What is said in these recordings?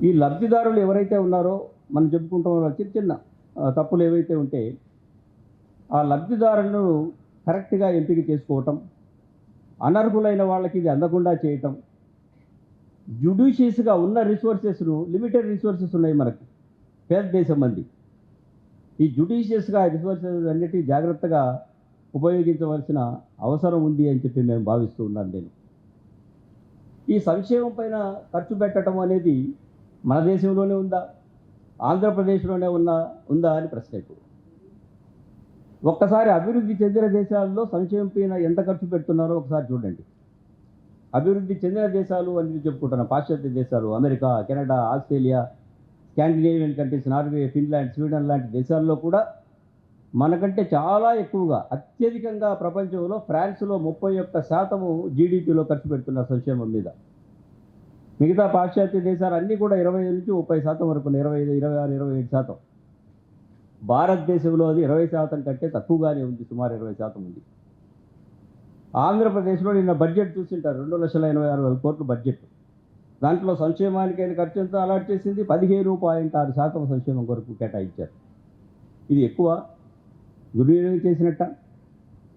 ఈ లబ్ధిదారులు ఎవరైతే ఉన్నారో మనం చెప్పుకుంటాం చిన్న చిన్న తప్పులు ఏవైతే ఉంటే ఆ లబ్ధిదారులను కరెక్ట్గా ఎంపిక చేసుకోవటం, అనర్హులైన వాళ్ళకి ఇది అందకుండా చేయటం, జ్యుడిషియస్గా ఉన్న రిసోర్సెస్ను, లిమిటెడ్ రిసోర్సెస్ ఉన్నాయి మనకు పేద దేశం మంది, ఈ జ్యుడిషియస్గా రిసోర్సెస్ అన్నిటి జాగ్రత్తగా ఉపయోగించవలసిన అవసరం ఉంది అని చెప్పి మేము భావిస్తూ ఉన్నాను. నేను ఈ సంక్షేమం పైన ఖర్చు పెట్టడం అనేది మన దేశంలోనే ఉందా, ఆంధ్రప్రదేశ్లోనే ఉందా అని ప్రశ్న. ఇప్పుడు ఒక్కసారి అభివృద్ధి చెందిన దేశాల్లో సంక్షేమం పైన ఎంత ఖర్చు పెడుతున్నారో ఒకసారి చూడండి. అభివృద్ధి చెందిన దేశాలు అని చెప్పుకుంటున్న పాశ్చాత్య దేశాలు, America, Canada, Australia, Scandinavian countries, Norway, Finland, Sweden లాంటి దేశాల్లో కూడా మనకంటే చాలా ఎక్కువగా, అత్యధికంగా ప్రపంచంలో ఫ్రాన్స్లో 31% జీడిపిలో ఖర్చు పెడుతున్నారు సంక్షేమం మీద. మిగతా పాశ్చాత్య దేశాలు అన్నీ కూడా 20 నుంచి 30% వరకు, 25, 26, 27%. భారతదేశంలో అది 20% కంటే తక్కువగానే ఉంది, సుమారు 20% ఉంది. ఆంధ్రప్రదేశ్లో నిన్న బడ్జెట్ చూసింటారు, 2,86,000 కోట్ల బడ్జెట్. దాంట్లో సంక్షేమానికైన ఖర్చు ఎంత అలాట్ చేసింది? 15.6% సంక్షేమం కొరకు కేటాయించారు. ఇది ఎక్కువ దుర్వినియోగం చేసినట్ట.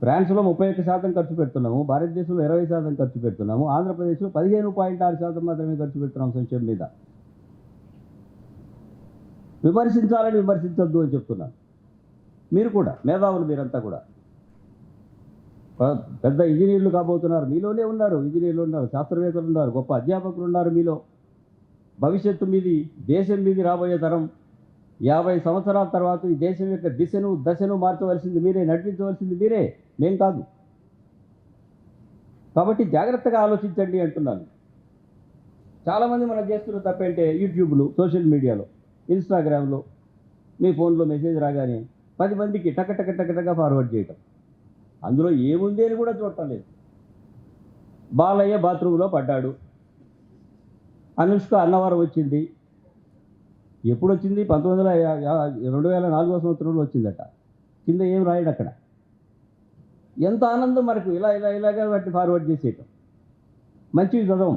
ఫ్రాన్స్లో 31% ఖర్చు పెడుతున్నాము, భారతదేశంలో 20% ఖర్చు పెడుతున్నాము, ఆంధ్రప్రదేశ్లో 15.6% మాత్రమే ఖర్చు పెడుతున్నాం సంక్షేమం మీద. విమర్శించాలని విమర్శించొద్దు అని చెప్తున్నాను. మీరు కూడా మేధావులు, మీరంతా కూడా పెద్ద ఇంజనీర్లు కాబోతున్నారు, మీలోనే ఉన్నారు, ఇంజనీర్లు ఉన్నారు, శాస్త్రవేత్తలు ఉన్నారు, గొప్ప అధ్యాపకులు ఉన్నారు మీలో. భవిష్యత్తు మీది, దేశం మీది, రాబోయే తరం. 50 సంవత్సరాల తర్వాత ఈ దేశం యొక్క దశను మార్చవలసింది మీరే, నడిపించవలసింది మీరే, మేం కాదు. కాబట్టి జాగ్రత్తగా ఆలోచించండి అంటున్నాను. చాలామంది మనం చేస్తున్న తప్పేంటే యూట్యూబ్లో, సోషల్ మీడియాలో, ఇన్స్టాగ్రామ్లో మీ ఫోన్లో మెసేజ్ రాగానే 10 మందికి టక ఫార్వర్డ్ చేయటం. అందులో ఏముంది అని కూడా చూడటం లేదు. బాలయ్య బాత్రూంలో పడ్డాడు, అనుష్క అన్నవరం వచ్చింది. ఎప్పుడు వచ్చింది? 2004 సంవత్సరంలో వచ్చిందట. కింద ఏం రాయడు అక్కడ. ఎంత ఆనందం మనకు, ఇలాగా వాటిని ఫార్వర్డ్ చేసేయటం. మంచివి చదవం.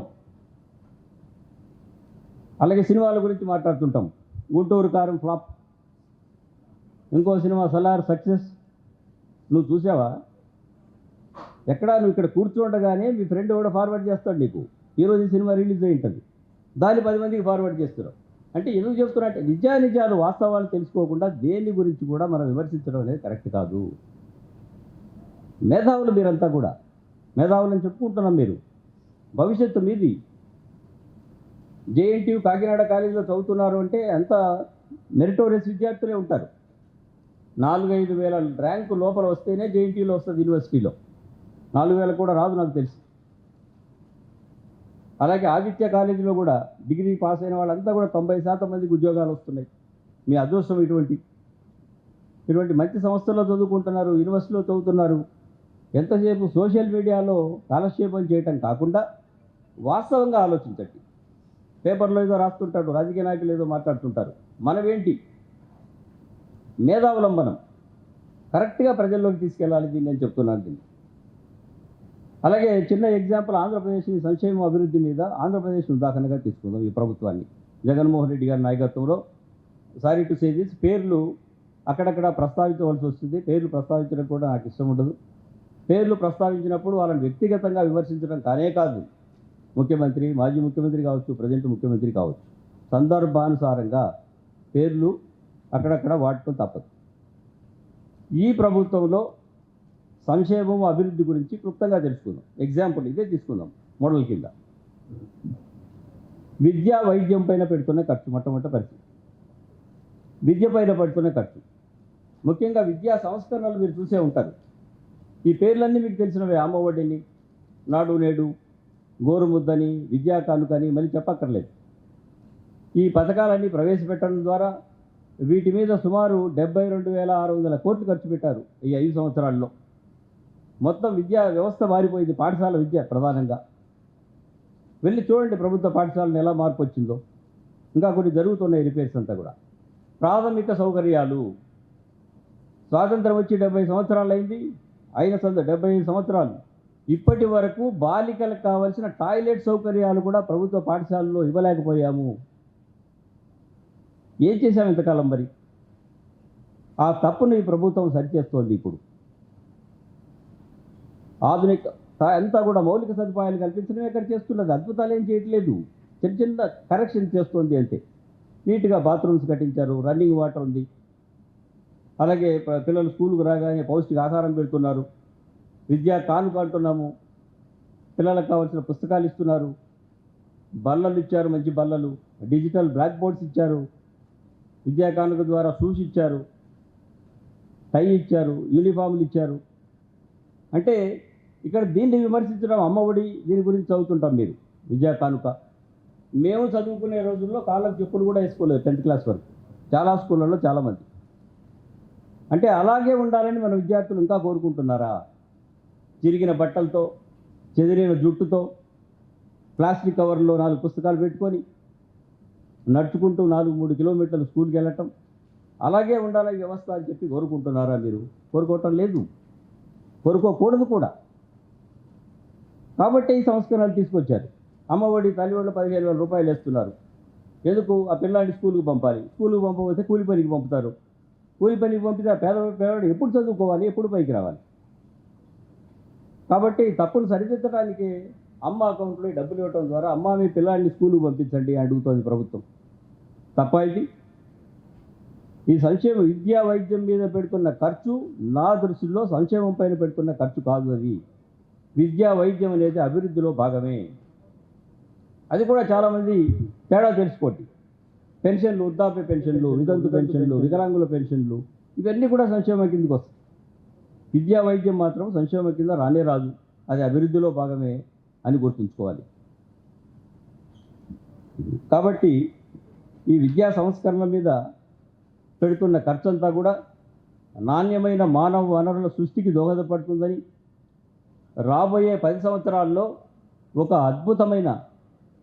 అలాగే సినిమాల గురించి మాట్లాడుతుంటాం. గుంటూరు కారం ఫ్లాప్, ఇంకో సినిమా సలార్ సక్సెస్. నువ్వు చూసావా? ఎక్కడా? నువ్వు ఇక్కడ కూర్చోండగానే మీ ఫ్రెండ్ కూడా ఫార్వర్డ్ చేస్తాడు నీకు, ఈరోజు సినిమా రిలీజ్ అయి ఉంటుంది, దాన్ని 10 మందికి ఫార్వర్డ్ చేస్తున్నావు. అంటే ఎందుకు చెప్తున్నా అంటే నిజాలు వాస్తవాలు తెలుసుకోకుండా దేని గురించి కూడా మనం విమర్శించడం అనేది కరెక్ట్ కాదు. మేధావులు మీరంతా కూడా, మేధావులని చెప్పుకుంటున్నాం. మీరు భవిష్యత్తు మీది. జేఎన్టీయూ కాకినాడ కాలేజీలో చదువుతున్నారు అంటే అంత మెరిటోరియస్ విద్యార్థులే ఉంటారు. 4-5 వేల ర్యాంకు లోపల వస్తేనే జేఎన్టీయూలో వస్తుంది, యూనివర్సిటీలో 4,000 కూడా రాదు నాకు తెలిసి. అలాగే ఆదిత్య కాలేజీలో కూడా డిగ్రీ పాస్ అయిన వాళ్ళంతా కూడా 90% మందికి ఉద్యోగాలు వస్తున్నాయి. మీ అదృష్టం ఇటువంటి మంచి సంస్థల్లో చదువుకుంటున్నారు, యూనివర్సిటీలో చదువుతున్నారు. ఎంతసేపు సోషల్ మీడియాలో కాలక్షేపం చేయటం కాకుండా వాస్తవంగా ఆలోచించండి. పేపర్లో ఏదో రాస్తుంటాడు, రాజకీయ నాయకులు ఏదో మాట్లాడుతుంటారు. మనమేంటి? మేధావులం మనం. కరెక్ట్గా ప్రజల్లోకి తీసుకెళ్ళాలి దీన్ని నేను చెప్తున్నాను. దీన్ని అలాగే చిన్న ఎగ్జాంపుల్, ఆంధ్రప్రదేశ్ సంక్షేమ అభివృద్ధి మీద ఆంధ్రప్రదేశ్ ఉదాహరణగా తీసుకుందాం. ఈ ప్రభుత్వాన్ని జగన్మోహన్ రెడ్డి గారి నాయకత్వంలో, సారీ టు సే దిస్, పేర్లు అక్కడక్కడ ప్రస్తావించవలసి వస్తుంది. పేర్లు ప్రస్తావించడం కూడా నాకు ఇష్టం ఉండదు. పేర్లు ప్రస్తావించినప్పుడు వాళ్ళని వ్యక్తిగతంగా విమర్శించడం కానే కాదు. ముఖ్యమంత్రి, మాజీ ముఖ్యమంత్రి కావచ్చు, ప్రజెంట్ ముఖ్యమంత్రి కావచ్చు, సందర్భానుసారంగా పేర్లు అక్కడక్కడ వాడటం తప్పదు. ఈ ప్రభుత్వంలో సంక్షేమం, అభివృద్ధి గురించి క్లుప్తంగా తెలుసుకుందాం. ఎగ్జాంపుల్ ఇదే తీసుకుందాం మోడల్ కింద. విద్యా వైద్యం పైన పెడుతున్న ఖర్చు, మొట్టమొదటి పరిస్థితి విద్య పైన పెడుతున్న ఖర్చు. ముఖ్యంగా విద్యా సంస్కరణలు మీరు చూసే ఉంటారు. ఈ పేర్లన్నీ మీకు తెలిసినవే. అమ్మఒడిని, నాడు నేడు, గోరుముద్దని, విద్యా కానుకని మళ్ళీ చెప్పక్కర్లేదు. ఈ పథకాలన్నీ ప్రవేశపెట్టడం ద్వారా వీటి మీద సుమారు 72,600 కోట్లు ఖర్చు పెట్టారు ఈ 5 సంవత్సరాల్లో. మొత్తం విద్యా వ్యవస్థ మారిపోయింది, పాఠశాల విద్య ప్రధానంగా. వెళ్ళి చూడండి ప్రభుత్వ పాఠశాలను ఎలా మార్పు వచ్చిందో. ఇంకా కొన్ని జరుగుతున్నాయి రిపేర్స్ అంతా కూడా. ప్రాథమిక సౌకర్యాలు, స్వాతంత్రం వచ్చి 70 సంవత్సరాలు అయింది, 75 సంవత్సరాలు, ఇప్పటి వరకు బాలికలకు కావాల్సిన టాయిలెట్ సౌకర్యాలు కూడా ప్రభుత్వ పాఠశాలలో ఇవ్వలేకపోయాము. ఏం చేశాం ఇంతకాలం మరి? ఆ తప్పును ఈ ప్రభుత్వం సరిచేస్తోంది ఇప్పుడు. ఆధునిక అంతా కూడా మౌలిక సదుపాయాలు కల్పించడమే ఇక్కడ చేస్తున్నది. అద్భుతాలు ఏం చేయట్లేదు, చిన్న చిన్న కరెక్షన్ చేస్తోంది అంతే. నీట్గా బాత్రూమ్స్ కట్టించారు, రన్నింగ్ వాటర్ ఉంది. అలాగే పిల్లలు స్కూల్కి రాగానే పౌష్టిక ఆహారం పెడుతున్నారు. విద్యా కానుక అంటున్నాము, పిల్లలకు కావాల్సిన పుస్తకాలు ఇస్తున్నారు, బల్లలు ఇచ్చారు, మంచి బల్లలు, డిజిటల్ బ్లాక్ బోర్డ్స్ ఇచ్చారు, విద్యా కానుక ద్వారా షూస్ ఇచ్చారు, టై ఇచ్చారు, యూనిఫామ్లు ఇచ్చారు. అంటే ఇక్కడ దీన్ని విమర్శించడం, అమ్మఒడి దీని గురించి చదువుతుంటాం మీరు, విద్యా కానుక. మేము చదువుకునే రోజుల్లో కాళ్ళకు చెప్పులు కూడా వేసుకోలేదు 10th క్లాస్ వరకు, చాలా స్కూళ్ళల్లో చాలామంది. అంటే అలాగే ఉండాలని మన విద్యార్థులు ఇంకా కోరుకుంటున్నారా? చిరిగిన బట్టలతో, చెదిరిన జుట్టుతో, ప్లాస్టిక్ కవర్లో 4 పుస్తకాలు పెట్టుకొని నడుచుకుంటూ 4-3 కిలోమీటర్లు స్కూల్కి వెళ్ళటం, అలాగే ఉండాలని వ్యవస్థ అని చెప్పి కోరుకుంటున్నారా మీరు? కోరుకోవటం లేదు, కోరుకోకూడదు కూడా. కాబట్టి ఈ సంస్కరణలు తీసుకొచ్చారు. అమ్మఒడి తల్లివాళ్ళు 15,000 రూపాయలు వేస్తున్నారు. ఎందుకు? ఆ పిల్లాడిని స్కూల్కి పంపాలి. స్కూల్కి పంపకపోతే కూలి పనికి పంపుతారు. కూలి పనికి పంపితే ఆ పేదవాడు ఎప్పుడు చదువుకోవాలి, ఎప్పుడు పైకి రావాలి? కాబట్టి తప్పును సరిదిద్దడానికి అమ్మ అకౌంట్లో డబ్బులు ఇవ్వడం ద్వారా అమ్మ మీ పిల్లాడిని స్కూల్కి పంపించండి అడుగుతోంది ప్రభుత్వం. తప్ప ఇది? ఈ సంక్షేమ విద్యా వైద్యం మీద పెడుతున్న ఖర్చు నా దృష్టిలో సంక్షేమం పైన పెడుతున్న ఖర్చు కాదు. అది విద్యా వైద్యం అనేది అభివృద్ధిలో భాగమే. అది కూడా చాలామంది తేడా తెలుసుకోండి. పెన్షన్లు, వృద్ధాప్య పెన్షన్లు, వితంతు పెన్షన్లు, వికలాంగుల పెన్షన్లు, ఇవన్నీ కూడా సంక్షేమం కిందకి వస్తాయి. విద్యా వైద్యం మాత్రం సంక్షేమం కింద రానే రాదు, అది అభివృద్ధిలో భాగమే అని గుర్తుంచుకోవాలి. కాబట్టి ఈ విద్యా సంస్కరణల మీద పెడుతున్న ఖర్చంతా కూడా నాణ్యమైన మానవ వనరుల సృష్టికి దోహదపడుతుందని, రాబోయే 10 సంవత్సరాల్లో ఒక అద్భుతమైన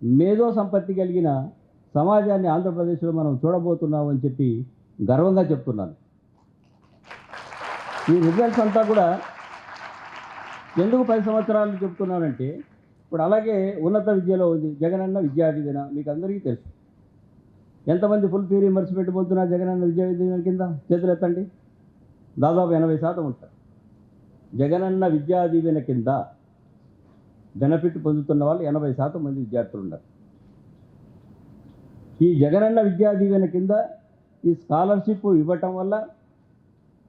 మేధో సంపత్తి కలిగిన సమాజాన్ని ఆంధ్రప్రదేశ్లో మనం చూడబోతున్నామని చెప్పి గర్వంగా చెప్తున్నాను. ఈ రిజల్ట్స్ అంతా కూడా ఎందుకు 10 సంవత్సరాలు చెప్తున్నానంటే, ఇప్పుడు అలాగే ఉన్నత విద్యలో ఉంది జగనన్న విద్యా దీవెన, మీకు అందరికీ తెలుసు. ఎంతమంది ఫుల్ ఫీ రీయింబర్స్మెంట్ పొందుతున్నారు జగనన్న విద్యా దీవెన కింద? చేతులు ఎత్తండి. దాదాపు 80% ఉంటారు. జగనన్న విద్యా దీవెన కింద బెనిఫిట్ పొందుతున్న వాళ్ళు 80% మంది విద్యార్థులు ఉన్నారు. ఈ జగనన్న విద్యా దీవెన కింద ఈ స్కాలర్షిప్ ఇవ్వటం వల్ల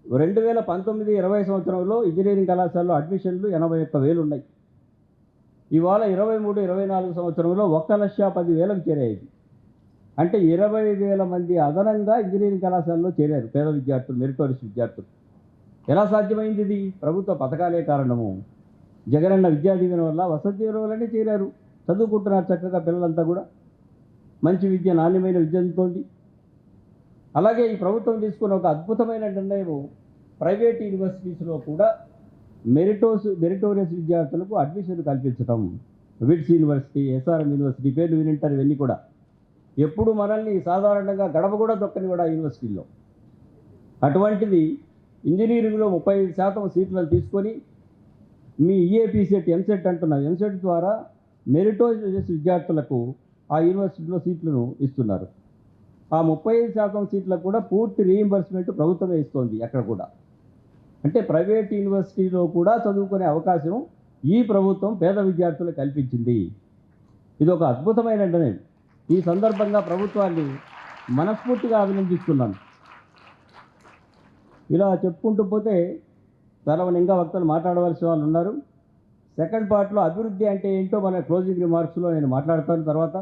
2019-20 సంవత్సరంలో ఇంజనీరింగ్ కళాశాలలో అడ్మిషన్లు 81,000 ఉన్నాయి. ఇవాళ 23-24 సంవత్సరంలో 1,10,000కు చేరాయి. అంటే 20,000 మంది అదనంగా ఇంజనీరింగ్ కళాశాలలో చేరారు పేద విద్యార్థులు, మెరిటోరియస్ విద్యార్థులు. ఎలా సాధ్యమైంది? ఇది ప్రభుత్వ పథకాలే కారణము. జగనన్న విద్యా దీవెన వల్ల వసతి దీవెనలనే చేరారు, చదువుకుంటున్నారు చక్కగా పిల్లలంతా కూడా, మంచి విద్య, నాణ్యమైన విద్య అందుతోంది. అలాగే ఈ ప్రభుత్వం తీసుకున్న ఒక అద్భుతమైన నిర్ణయం, ప్రైవేట్ యూనివర్సిటీస్లో కూడా మెరిటోరియస్ విద్యార్థులకు అడ్మిషన్ కల్పించడం. విట్స్ యూనివర్సిటీ, SRM యూనివర్సిటీ, పేర్లు వినింటారు ఇవన్నీ కూడా. ఎప్పుడు మనల్ని సాధారణంగా గడప కూడా దొక్కని కూడా యూనివర్సిటీల్లో. అటువంటిది ఇంజనీరింగ్లో 35% సీట్లను తీసుకొని మీ EAP సెట్, ఎంసెట్ అంటున్నారు, ఎంసెట్ ద్వారా మెరిటోరియస్ విద్యార్థులకు ఆ యూనివర్సిటీలో సీట్లను ఇస్తున్నారు. ఆ 35% సీట్లకు కూడా పూర్తి రీయింబర్స్మెంట్ ప్రభుత్వమే ఇస్తోంది అక్కడ కూడా. అంటే ప్రైవేట్ యూనివర్సిటీలో కూడా చదువుకునే అవకాశం ఈ ప్రభుత్వం పేద విద్యార్థులకు కల్పించింది. ఇది ఒక అద్భుతమైన నిర్ణయం. ఈ సందర్భంగా ప్రభుత్వాన్ని మనస్ఫూర్తిగా అభినందిస్తున్నాను. ఇలా చెప్పుకుంటూ పోతే చాలా ఇంకా వక్తలు మాట్లాడవలసిన వాళ్ళు ఉన్నారు. సెకండ్ పార్ట్లో అభివృద్ధి అంటే ఏంటో మన క్లోజింగ్ రిమార్క్స్లో నేను మాట్లాడతాను తర్వాత.